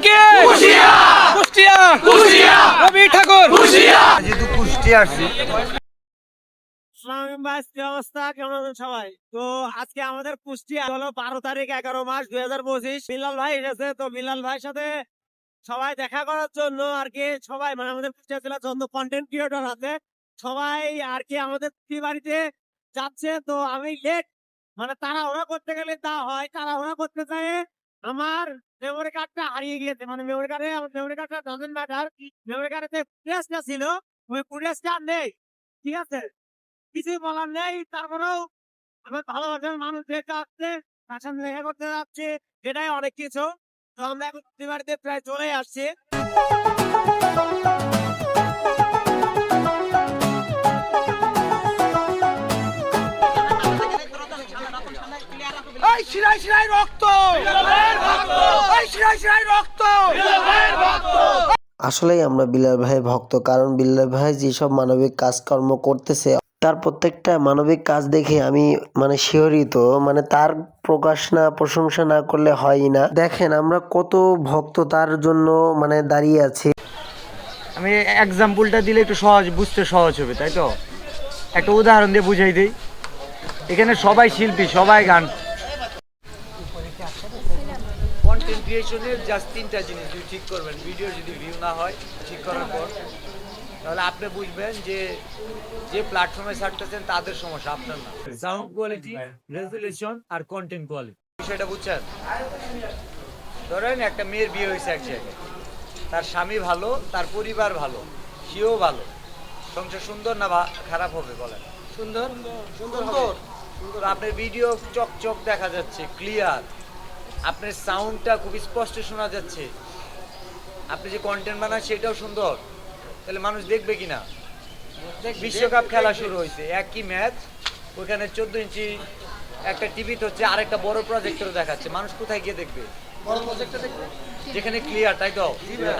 কে? কুষ্টিয়া। রবি ঠাকুর যেহেতু কুষ্টিয়া আসছি। অবস্থা কেমন আছেন সবাই? তো আজকে আমাদের কুষ্টিয়া হলো 12 তারিখ 11 মাস 2025। মিলাল ভাই এসেছে, তো মিলাল ভাইয়ের সাথে সবাই দেখা করার জন্য আর কি সবাই মানে আমাদের কুষ্টিয়া জেলার যত কন্টেন্ট ক্রিয়েটর আছে সবাই আর কি আমাদের বাড়িতে যাচ্ছে। তো আমি লেট মানে তাড়াহুড়া করতে গেলে তা হয়, তাড়াহুড়া করতে চাই আমার মেমোরি কার্ডটা হারিয়ে গিয়েছে। মানে মেমোরি কার্ডটা ডাজন্ট ম্যাটার, মেমোরি কার্ডে ফুটেজটা ছিল, ওই ফুটেজটা নেই। ঠিক আছে, কিছুই বলার নেই। তারপরেও আমার ভালোবাসার মানুষ যেটা আসছে তার সাথে দেখা করতে যাচ্ছে, এটাই অনেক কিছু। তো আমরা এখন বাড়িতে প্রায় চলে আসছি। আসলেই আমরা বিলাল ভাইয়ের ভক্ত, কারণ বিলাল ভাই যেসব মানবিক কাজকর্ম করতেছে তার প্রত্যেকটা মানবিক কাজ দেখে আমি মানে শিহরিত, মানে তার প্রকাশ না প্রশংসা না করলে হয়ই না। দেখেন আমরা কত ভক্ত তার জন্য মানে দাঁড়িয়ে আছি। আমি এক্সাম্পলটা দিলে একটু সহজ বুঝতে সহজ হবে, তাই তো? একটা উদাহরণ দিয়ে বুঝাই দিই। এখানে সবাই শিল্পী, সবাই গান। কন্টেন্ট ক্রিয়েশনের জাস্ট 3টা জিনিস যদি ঠিক করবেন, ভিডিও যদি ভিউ না হয় ঠিক করার পর, তাহলে আপনি বুঝবেন যে যে প্ল্যাটফর্মে ছাড়তেছেন তাদের সমস্যা, আপনার না। সাউন্ড কোয়ালিটি, রেজুলেশন আর কন্টেন্ট কোয়ালিটি, বিষয়টা বুঝছেন? ধরেন একটা মেয়ের বিয়ে হয়েছে এক জায়গায়, তার স্বামী ভালো, তার পরিবার ভালো, সেও ভালো, সংসার সুন্দর না খারাপ হবে বলেন? সুন্দর সুন্দর সুন্দর। আপনার ভিডিও চকচক দেখা যাচ্ছে, ক্লিয়ার, আপনার সাউন্ডটা খুব স্পষ্ট শোনা যাচ্ছে, আপনি যে কন্টেন্ট বানান সেটাও সুন্দর, তাহলে মানুষ দেখবে কিনা? বিশ্বকাপ খেলা শুরু হয়েছে, একই ম্যাচ, ওইখানে 14 ইঞ্চি একটা টিভিতে হচ্ছে, আরেকটা বড় প্রজেক্টর দেখাচ্ছে, মানুষ কোথায় গিয়ে দেখবে? বড় প্রজেক্টর দেখবে যেখানে ক্লিয়ার, তাই তো?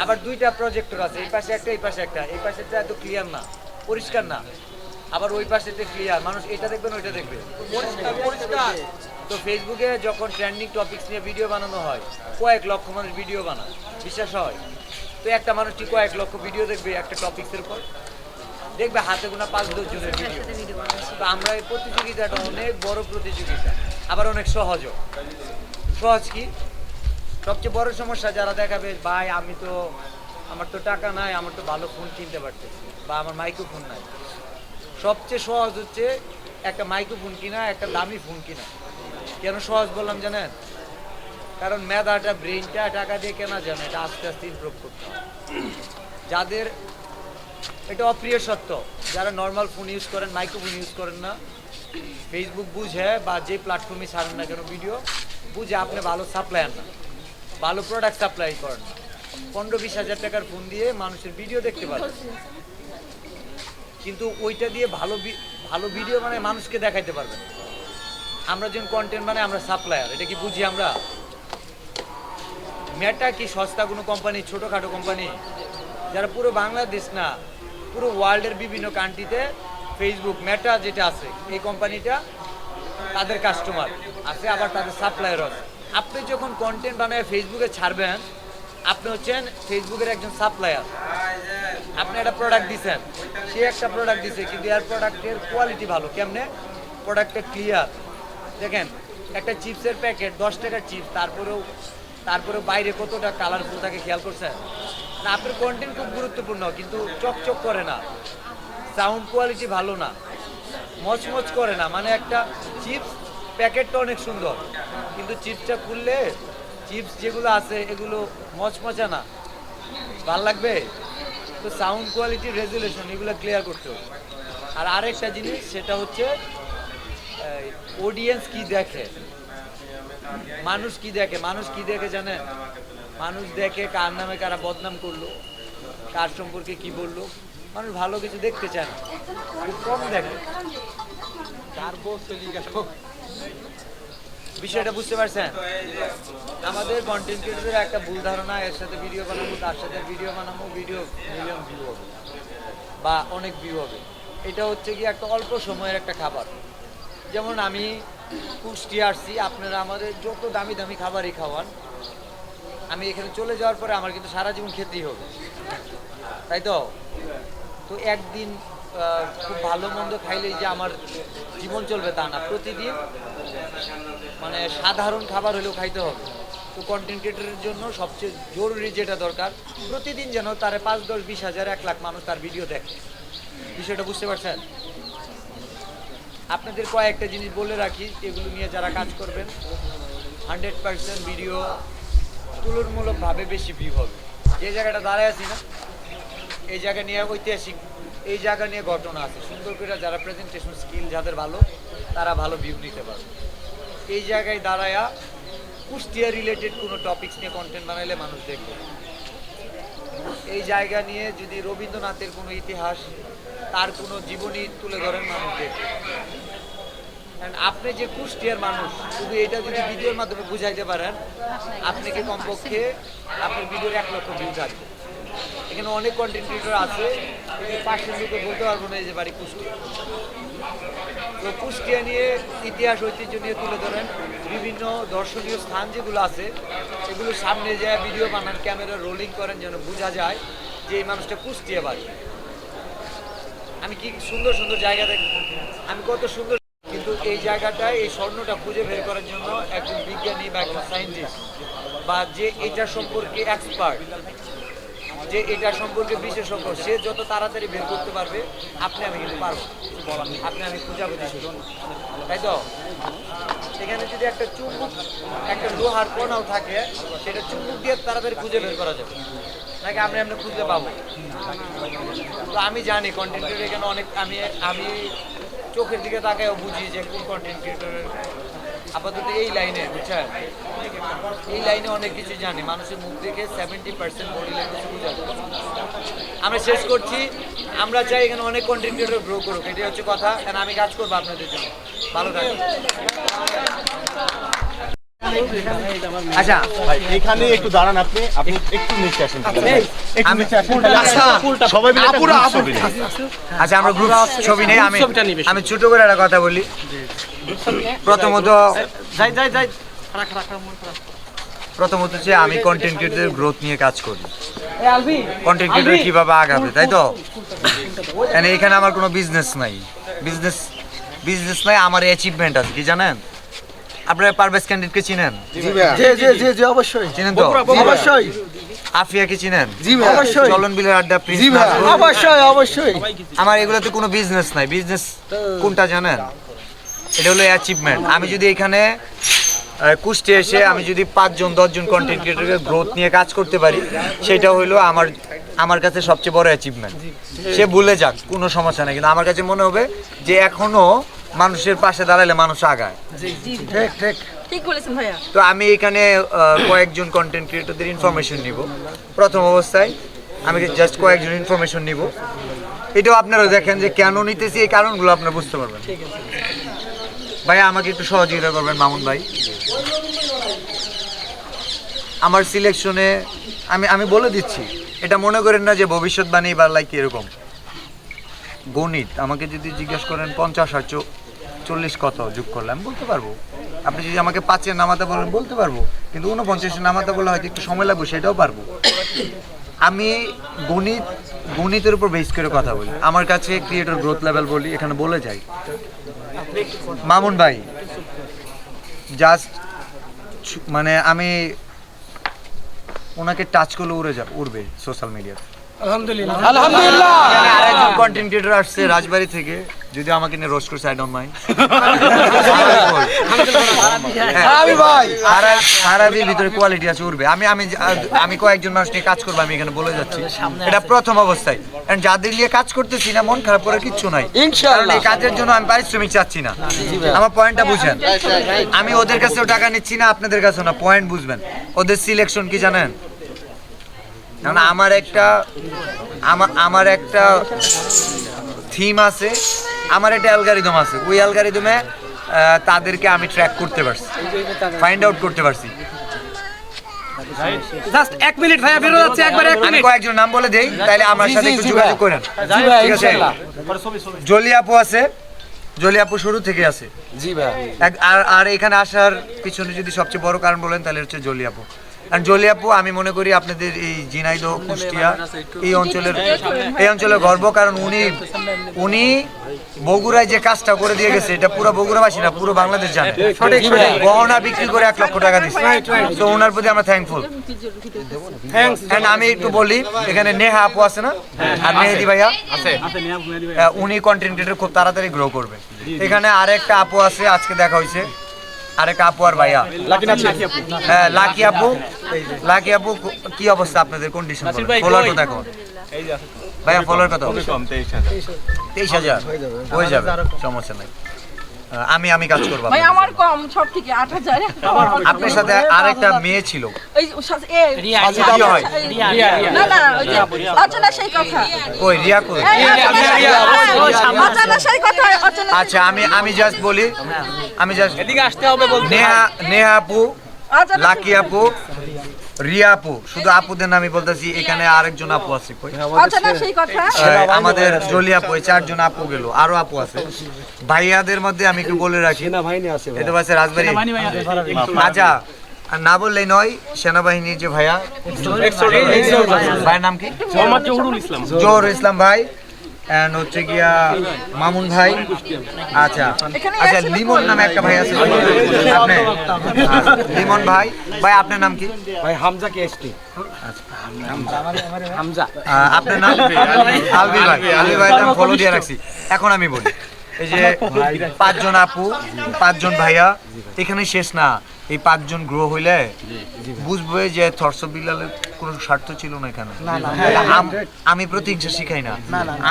আবার 2টা প্রজেক্টর আছে, এই পাশে একটা, এই পাশে একটা, এই পাশেটা এত ক্লিয়ার না, পরিষ্কার না, আবার ওই পাশেতে ক্লিয়ার, মানুষ এটা দেখবে না ওইটা দেখবে? পরিষ্কার। তো ফেসবুকে যখন ট্রেন্ডিং টপিকস নিয়ে ভিডিও বানানো হয়, কয়েক লক্ষ মানুষ ভিডিও বানায়, বিশ্বাস হয়? তো একটা মানুষ ঠিক কয়েক লক্ষ ভিডিও দেখবে একটা টপিক্সের উপর, দেখবে হাতে গোনা 5-10 জনের ভিডিও। তো আমরা এই প্রতিযোগিতাটা অনেক বড় প্রতিযোগিতা, আবার অনেক সহজও। সহজ কি? সবচেয়ে বড় সমস্যা যারা দেখাবে, ভাই আমার তো টাকা নাই, আমার তো ভালো ফোন কিনতে পারতেছি, বা আমার মাইক্রোফোন নাই। সবচেয়ে সহজ হচ্ছে একটা মাইক্রোফোন কিনা, একটা দামি ফোন কিনা। কেন সহজ বললাম জানেন? কারণ মেধাটা, ব্রেনটা টাকা দিয়ে কেনা যায় না, এটা আস্তে আস্তে ইমপ্রুভ করতে হয়। যাদের এটা অপ্রিয় সত্য, যারা নর্মাল ফোন ইউজ করেন, মাইক্রোফোন ইউজ করেন না, ফেসবুক বুঝে বা যে প্ল্যাটফর্মে ছাড়েন না কেন ভিডিও, বুঝে আপনি ভালো সাপ্লায়ার না, ভালো প্রোডাক্ট সাপ্লাই করেন না। 15-20 হাজার টাকার ফোন দিয়ে মানুষের ভিডিও দেখতে পারেন, কিন্তু ওইটা দিয়ে ভালো ভিডিও মানে মানুষকে দেখাইতে পারবেন। আমরা যখন কন্টেন্ট মানে আমরা সাপ্লায়ার, এটা কি বুঝি আমরা? মেটা কি সস্তা কোনো কোম্পানি, ছোটোখাটো কোম্পানি? যারা পুরো বাংলাদেশ না, পুরো ওয়ার্ল্ডের বিভিন্ন কান্ট্রিতে ফেসবুক, মেটা যেটা আছে, এই কোম্পানিটা তাদের কাস্টমার আছে, আবার তাদের সাপ্লায়ার আছে। আপনি যখন কন্টেন্ট বানায় ফেসবুকে ছাড়বেন, আপনি হচ্ছেন ফেসবুকের একজন সাপ্লায়ার। আপনি একটা প্রোডাক্ট দিচ্ছেন, সে একটা প্রোডাক্ট দিচ্ছে, কিন্তু এর প্রোডাক্টের কোয়ালিটি ভালো। কেমনে? প্রোডাক্টটা ক্লিয়ার। দেখেন একটা চিপসের প্যাকেট, 10 টাকার চিপস, তারপরেও বাইরে কতটা কালারফুল থাকে, খেয়াল করছেন না? আপনার কন্টেন্ট খুব গুরুত্বপূর্ণ, কিন্তু চকচক করে না, সাউন্ড কোয়ালিটি ভালো না, মচমচ করে না। মানে একটা চিপস প্যাকেটটা অনেক সুন্দর, কিন্তু চিপসটা খুললে চিপস যেগুলো আছে এগুলো মচমচা না, ভাল লাগবে? তো সাউন্ড কোয়ালিটি, রেজুলেশন এগুলো ক্লিয়ার করতে হবে। আর আরেকটা জিনিস, সেটা হচ্ছে অডিয়েন্স কি দেখে, মানুষ কি দেখে। মানুষ কি দেখে জানেন? মানুষ দেখে কার নামে কারা বদনাম করলো, কার সম্পর্কে কি বললো। মানুষ ভালো কিছু দেখতে চায় না, খুব কম দেখে। বিষয়টা বুঝতে পারছেন? আমাদের কন্টেন্ট ক্রিয়েটরদের একটা ভুল ধারণা, এর সাথে ভিডিও বানাবো, তার সাথে ভিডিও বানাবো, ভিডিও মিলিয়ন ভিউ হবে বা অনেক ভিউ হবে। এটা হচ্ছে কি একটা অল্প সময়ের একটা খাবার। যেমন আমি কুষ্টিয়া আসছি, আপনারা আমাদের যত দামি দামি খাবারই খাওয়ান, আমি এখানে চলে যাওয়ার পরে আমার কিন্তু সারা জীবন খেতেই হবে, তাই তো? তো একদিন খুব ভালো মন্দ খাইলেই যে আমার জীবন চলবে তা না, প্রতিদিন মানে সাধারণ খাবার হলেও খাইতে হবে। তো কন্টেন্ট ক্রিয়েটরের জন্য সবচেয়ে জরুরি যেটা দরকার, প্রতিদিন যেন তার 5, 10, 20 হাজার 1 লাখ মানুষ তার ভিডিও দেখে। বিষয়টা বুঝতে পারছেন? আপনাদের কয়েকটা জিনিস বলে রাখি, এগুলো নিয়ে যারা কাজ করবেন 100% ভিডিও তুলনামূলকভাবে বেশি ভিউ হবে। যে জায়গাটা দাঁড়ায় আছি না, এই জায়গা নিয়ে ঐতিহাসিক, এই জায়গা নিয়ে ঘটনা আছে, সুন্দর করে যারা প্রেজেন্টেশন স্কিল যাদের ভালো তারা ভালো ভিউ নিতে পারবে। এই জায়গায় দাঁড়ায়া কুষ্টিয়া রিলেটেড কোনো টপিকস নিয়ে কন্টেন্ট বানাইলে মানুষ দেখবে। এই জায়গা নিয়ে যদি রবীন্দ্রনাথের কোনো ইতিহাস, তার কোনো জীবনী তুলে ধরেন, মানুষ দেখবে। আপনি যে কুষ্টিয়ার মানুষ, শুধু এটা যদি ভিডিওর মাধ্যমে বুঝাইতে পারেন, আপনাকে কমপক্ষে আপনার ভিডিওর 1 লক্ষ ভিউ থাকবে। এখানে অনেক কন্টেন্ট ক্রিয়েটর আছে, এই পাশের লোকে বলতে পারবো না এই যে বাড়ি কুষ্টিয়া। তো কুষ্টিয়া নিয়ে ইতিহাস ঐতিহ্য নিয়ে তুলে ধরেন, বিভিন্ন দর্শনীয় স্থান যেগুলো আছে এগুলো সামনে যায় ভিডিও বানান, ক্যামেরা রোলিং করেন, যেন বোঝা যায় যে এই মানুষটা কুষ্টিয়া বাড়ি। আমি কি সুন্দর সুন্দর জায়গা দেখি, আমি কত সুন্দর, কিন্তু এই জায়গাটায় এই স্বর্ণটা খুঁজে বের করার জন্য একজন বিজ্ঞানী বা একজন সায়েন্টিস্ট বা যে এটা সম্পর্কে এক্সপার্ট, যে এটা সম্পর্কে বিশেষজ্ঞ, সে যত তাড়াতাড়ি বের করতে পারবে, আপনি আমি কিন্তু পারবো, আপনি আমি খোঁজাখুঁজি শুরু, তাই তো? এখানে যদি একটা চুম্বক, একটা লোহার কণাও থাকে, সেটা চুম্বক দিয়ে তাড়াতাড়ি খুঁজে বের করা যাবে, নাকি আপনি খুঁজে পাবো? তো আমি জানি কন্টেন্ট ক্রিয়েটর এখানে অনেক, আমি চোখের দিকে তাকায়ও বুঝি যে কোন কন্টেন্ট ক্রিয়েটরের আপাতত এই লাইনে, বুঝছেন, এই লাইনে অনেক কিছু জানি। মানুষের মুখ দেখে 70% বডি ল্যাঙ্গুয়েজ বোঝা যায়। আমরা শেষ করছি, আমরা চাই এখানে অনেক কন্টেন্ট ক্রিয়েটর গ্রো করুক, এটাই হচ্ছে কথা। কারণ আমি কাজ করবো আপনাদের জন্য। ভালো থাকুন। আচ্ছা ভাই এখানে একটু দাঁড়ান, আপনি একটু নিচে আসেন, একটু নিচে আসেন, সবাই মিলে একটা group ছবি নিই। আচ্ছা, আমরা গ্রুপ ছবি নেই। আমি ছোট করে একটা কথা বলি। প্রথমত হচ্ছে আমি কন্টেন্ট ক্রিয়েটরের গ্রোথ নিয়ে কাজ করি, কন্টেন্ট ক্রিয়েটর কিভাবে আগাবে, তাই তো? এখানে আমার কোনো বিজনেস নাই, আমার অ্যাচিভমেন্ট আছে। কি জানেন? আপনারা পারভেজ ক্যান্ডিডেটকে চিনেন? জি অবশ্যই চিনেন তো? অবশ্যই। আফিয়াকে চিনেন? জি ভাই অবশ্যই। চলন বিলের আড্ডা, প্রিন্স জি ভাই নাজরুল। অবশ্যই। আমার এগুলোতে কোনো বিজনেস নাই। বিজনেস কোনটা জানেন? এটা হলো অ্যাচিভমেন্ট। আমি যদি এখানে কুষ্টিয়া এসে আমি যদি 5 জন 10 জন কন্টেন্ট ক্রিয়েটরের গ্রোথ নিয়ে কাজ করতে পারি, সেটা হলো আমার কাছে সবচেয়ে বড় অ্যাচিভমেন্ট। সে ভুলে যাক, কোনো সমস্যা নেই, কিন্তু আমার কাছে মনে হবে যে এখনো মানুষের পাশে দাঁড়ালে মানুষ আগায়। ঠিক বলেছেন ভাইয়া। তো আমি এখানে কয়েকজন কন্টেন্ট ক্রিয়েটরদের ইনফরমেশন নিব। প্রথম অবস্থায় আমি জাস্ট কয়েকজন ইনফরমেশন নিব। এটাও আপনারা দেখেন যে কেন নিতেছি, এই কারণগুলো আপনারা বুঝতে পারবেন। ভাই আমাকে একটু সহযোগিতা করবেন, মামুন ভাই। আমার সিলেকশনে আমি বলে দিচ্ছি, এটা মনে করেন না যে ভবিষ্যৎবাণী বা লাইক এরকম। গণিত আমাকে যদি জিজ্ঞেস করেন 50 আর 40 কত যোগ করলে আমি বলতে পারবো। আপনি যদি আমাকে 5-এর নামাতে বলেন বলতে পারবো, কিন্তু 49-এর নামাতে বলে হয়তো একটু সময় লাগবে, সেটাও পারবো। আমি গণিতের উপর বেস করে কথা বলি। আমার কাছে ক্রিয়েটর গ্রোথ লেভেল বলি, এখানে বলে যাই। মামুন ভাই জাস্ট মানে আমি ওনাকে টাচ করলে উড়বে সোশ্যাল মিডিয়াতে। আলহামদুলিল্লাহ। আরেকজন কন্টেন্ট ক্রিয়েটর আসছে রাজবাড়ী থেকে, যদি আমাকে নিয়ে রোস্ট করছে, আই ডোন্ট মাইন্ড। সারাদির ভিতরে কোয়ালিটি আছে, উঠবে। আমি কয়েকজন মানুষ নিয়ে কাজ করবো, আমি এখানে বলে যাচ্ছি। এটা প্রথম অবস্থায়। যাদের নিয়ে কাজ করতেছি না, মন খারাপ করার কিচ্ছু নাই, কারণ এই কাজের জন্য আমি পারিশ্রমিক চাচ্ছি না। আমার পয়েন্টটা বুঝেন, আমি ওদের কাছেও টাকা নিচ্ছি না, আপনাদের কাছেও না। পয়েন্ট বুঝবেন। ওদের সিলেকশন কি জানেন? কারণ আমার একটা থিম আছে, আমার একটা অ্যালগরিদম আছে। ওই অ্যালগরিদমে তাদেরকে আমি ট্র্যাক করতে পারছি, ফাইন্ড আউট করতে পারছি। জাস্ট 1 মিনিট ভাইয়া, বের হচ্ছে একবারে 1 আমি মিনিট। কয়েকজন নাম বলে দেই, তাহলে আমার সাথে একটু যোগাযোগ করেন। ঠিক আছে? জলি আপু আছে, জলি আপু শুরু থেকে আছে। জি ভাই। আর এখানে আসার পিছনে যদি সবচেয়ে বড় কারণ বলেন, তাহলে হচ্ছে জলি আপু। আর জলি আপু আমি মনে করি আপনাদের এই ঝিনাইদহ কুষ্টিয়া এই অঞ্চলের গর্ব, কারণ উনি বগুড়ায় যে কাজটা করে দিয়ে গেছে এটা পুরো বগুড়াবাসী না পুরো বাংলাদেশ জানে। গহনা বিক্রি করে 1 লক্ষ টাকা দিচ্ছে, তো ওনার প্রতি আমরা থ্যাঙ্কফুল। আমি একটু বলি, এখানে নেহা আপু আছে না, আর মেহেদি ভাইয়া আছে, উনি কন্টেন্ট ক্রিয়েটর খুব তাড়াতাড়ি গ্রো করবে। এখানে আরেকটা আপু আছে, আজকে দেখা হয়েছে, আরেকটা আপু আর ভাইয়া হ্যাঁ লাকি আপু। লাকি আপু কি অবস্থা আপনাদের কন্ডিশন? ফলোয়ার কত এখন ভাইয়া? ফলোয়ার কত? 23,000 হয়ে যাবে, সমস্যা নাই। আমি কাজ করব। ভাই আমার কম সব থেকে 8,000। আপনার সাথে আরেকটা মেয়ে ছিল, ওই রিয়া হয়? না না ওই যে অচলা সেই কথা। কই রিয়া কই? অচলা সেই কথা অচলা। আচ্ছা আমি জাস্ট বলি, আমি জাস্ট এদিকে আসতে হবে বলতে। নেহা আপু, লাকি আপু, রিয়া আপু, শুধু আপুদের নামই বলতেছি। এখানে আরেকজন আপু আছে কই? অচলা সেই কথা। আমাদের জলি আপু, 4 জন আপু গেল, আরো আপু আছে। ভাইয়াদের মধ্যে আমি একটু বলে রাখি, এটা আছে রাজবাড়ি। আচ্ছা না বললেই নয়, সেনাবাহিনীর যে ভাইয়া, ভাইয়ের নাম কি? জহুরুল ইসলাম ভাই, হচ্ছে গিয়া মামুন ভাই। আচ্ছা আচ্ছা লিমন নামে একটা ভাই আছে, আপনি লিমন ভাই। ভাই আপনার নাম কি? ভাই হামজা কেএসটি। আপনার নাম? আলবি ভাই। আলবি ভাই নাম ফলো দিয়ে রাখছি। এখন আমি বলি, এই যে 5 জন আপু, 5 জন ভাইয়া, এখানে শেষ না। এই 5 জন গ্রো হইলে বুঝবে যে থরস বিলালের কোনো স্বার্থ ছিল না এখানে। আমি প্রতিহিংসা শিখাই না,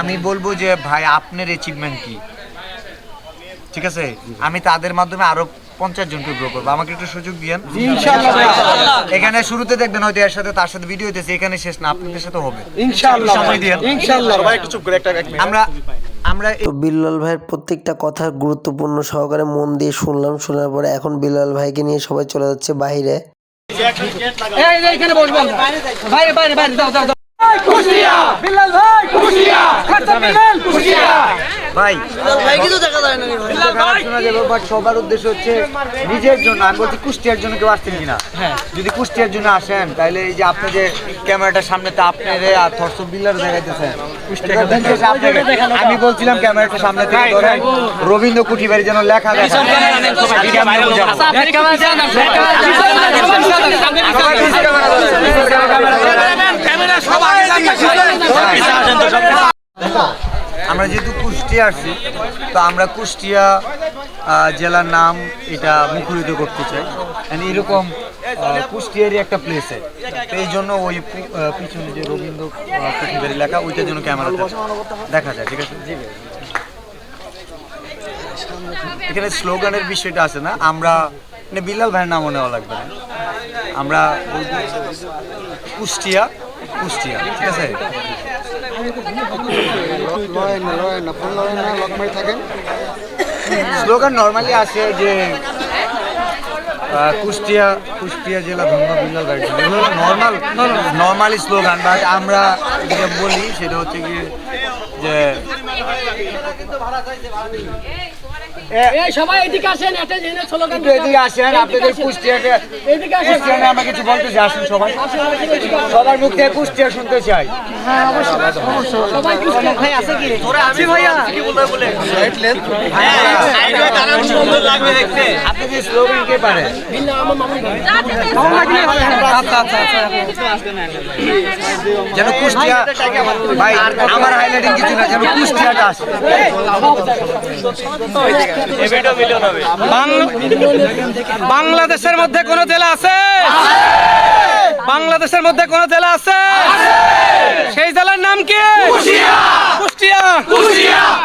আমি বলবো যে ভাই আপনার অ্যাচিভমেন্ট কি, ঠিক আছে? আমি তাদের মাধ্যমে আরো 50 জনকে গ্রো করবো, আমাকে একটু সুযোগ দিয়েন ইনশাআল্লাহ। এখানে শুরুতে দেখবেন হয়তো এর সাথে তার সাথে ভিডিও হইতেছে, এখানে শেষ না, আপনাদের সাথে হবে ইনশাআল্লাহ। সময় দিয়েন ইনশাআল্লাহ। ভাই একটু চুপ করে একটা আমরা তো বিল্লাল ভাইয়ের প্রত্যেকটা কথা গুরুত্বপূর্ণ সহকারে মন দিয়ে শোনার পরে এখন বিল্লাল ভাইকে নিয়ে সবাই চলে যাচ্ছে বাইরে। এখানে বসবো বাইরে বাইরে বাইরে দাও দাও। কুষ্টিয়া বিল্লাল ভাই, কুষ্টিয়া খাতা বিল্লাল, কুষ্টিয়া ভাই ভাই কিছু দেখা যায় না। বিল্লাল ভাই শোনা যাবে, বাট সবার উদ্দেশ্য হচ্ছে নিজের জন্য। আমি বলছি কুষ্টিয়ার জন্য কেউ আসছেন কিনা? যদি কুষ্টিয়ার জন্য আসেন তাহলে এই যে আপনি যে ক্যামেরাটার সামনে তো আপনারে আর থরস বিল্লার দেখাইতেছেন, আমি বলছিলাম ক্যামেরাটার সামনে থেকে ধরেন রবীন্দ্র কুঠি বাড়ি যেন লেখা দেখা আমরা যেহেতু কুষ্টিয়া আসছি, তো আমরা কুষ্টিয়া জেলার নাম এটা মুখরিত করতে চাই। এরকম কুষ্টিয়ারই একটা প্লেসে, তো এই জন্য ওই পিছনে যে রবীন্দ্র কুঠিবাড়ি লেখা ওইটার জন্য ক্যামেরা দেখা যায়, ঠিক আছে? এখানে স্লোগানের বিষয়টা আছে না, আমরা মানে বিল্লাল ভাইয়ের নামও নেওয়া লাগবে না, আমরা বলবো কুষ্টিয়া কুষ্টিয়া, ঠিক আছে? স্লোগান নর্মালি আছে যে কুষ্টিয়া কুষ্টিয়া জেলা ধন্য বিল্লাল ভাই, নর্মালি স্লোগান। বাট আমরা যেটা বলি সেটা হচ্ছে কি যে সবাই এদিকে আসেন, একটা জিনিস স্লোগান এদিকে আসেন, আপনাদের কুষ্টিয়াকে এদিকে আসেন। কুষ্টিয়া নিয়ে আমরা কিছু বলতে চাই, আসুন সবাই, সবার মুখ থেকে কুষ্টিয়া শুনতে চাই। সবাই কুষ্টিয়া ভাই আছে কি রে? আমি ভাইয়া কি বলবে বলে আপনাদের স্লোগান কে পারে? বিল্লাহ আমার মামুন ভাই। আচ্ছা আচ্ছা আচ্ছা যেন কুষ্টিয়া ভাই, আমার হাইলাইটিং কিছু না, যেন কুষ্টিয়াটা আসে। বাংলাদেশের মধ্যে কোন জেলা আছে? বাংলাদেশের মধ্যে কোন জেলা আছে? সেই জেলার নাম কি? কুষ্টিয়া।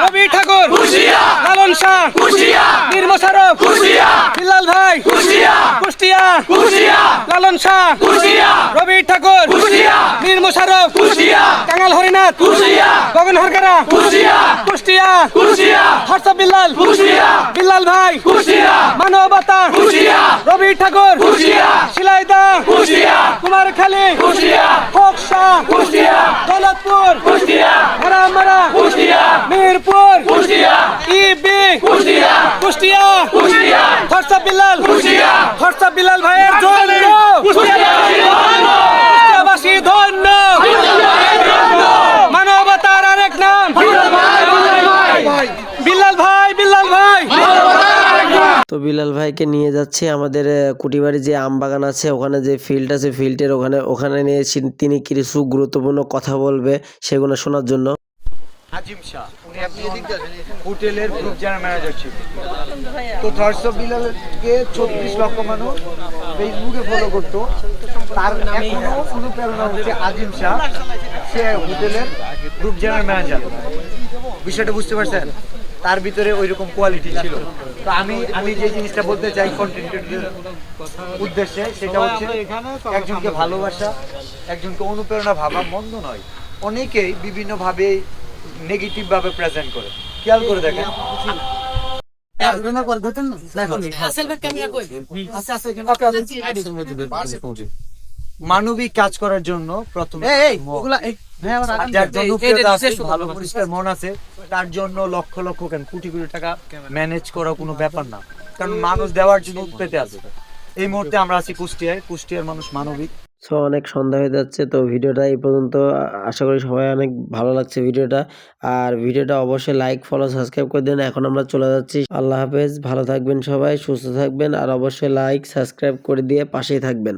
রবি ঠাকুর, লালন শাহ, মীর মোশাররফ, বিল্লাল ভাই, কুষ্টিয়া। লালন শাহ, রবি ঠাকুর, মীর মোশাররফ, কাঙাল হরিনাথ, গগন হরকারা, কুষ্টিয়া। হর্ষ বিল্লাল, বিল্লাল ভাই, মানবতা, রবি ঠাকুর, শিলাইদা, কুমার নোয়াখালী, খোকসা, দৌলতপুর, হেরামারা, মিরপুর, ইবি, কুষ্টিয়া, খরচা বিল্লাল ভাইয়ের জন্য কুষ্টিয়াবাসী ধন্য, মানবতার আরেক নাম বিল্লাল ভাই। তো বিলাল ভাইকে নিয়ে যাচ্ছে আমাদের কুটিবাড়ি যে আম বাগান আছে, ওখানে যে ফিল্ড আছে, ফিল্ডের ওখানে নিয়ে তিনি কিছু গুরুত্বপূর্ণ কথা বলবে, সেগুলো শোনার জন্য। আজিম শাহ উনি একজন হোটেলের গ্রুপ জেনারেল ম্যানেজার ছিলেন। তো থটস অফ বিলালকে 24 লক্ষ মানুষ ফেসবুকে ফলো করতো। তার এখনো অনুপ্রেরণা হচ্ছে আজিম শাহ, সে হোটেলের গ্রুপ জেনারেল ম্যানেজার। বিষয়টা বুঝতে পারছেন? তার ভিতরে ওইরকম কোয়ালিটি ছিল। তো আমি যে জিনিসটা বলতে চাই কন্টেন্টের উদ্দেশ্যে, সেটা হচ্ছে একজনকে ভালোবাসা, একজনকে অনুপ্রেরণা ভাবা মন্দ নয়। অনেকেই বিভিন্নভাবে নেগেটিভ ভাবে প্রেজেন্ট করে, খেয়াল করে দেখেন। মানবিক কাজ করার জন্য প্রথমে যার জন্য ভালো পরিষ্কার মন আছে, তার জন্য লক্ষ লক্ষ কেন কোটি কোটি টাকা ম্যানেজ করা কোনো ব্যাপার না, কারণ মানুষ দেওয়ার জন্য পেতে আছে। এই মুহূর্তে আমরা আছি কুষ্টিয়ার মানুষ মানবিক। সো অনেক সন্ধ্যা হয়ে যাচ্ছে, তো ভিডিওটা এই পর্যন্ত। আশা করি সবাই অনেক ভালো লাগছে ভিডিওটা। আর ভিডিওটা অবশ্যই লাইক, ফলো, সাবস্ক্রাইব করে দিন। এখন আমরা চলে যাচ্ছি। আল্লাহ হাফেজ, ভালো থাকবেন সবাই, সুস্থ থাকবেন, আর অবশ্যই লাইক, সাবস্ক্রাইব করে দিয়ে পাশেই থাকবেন।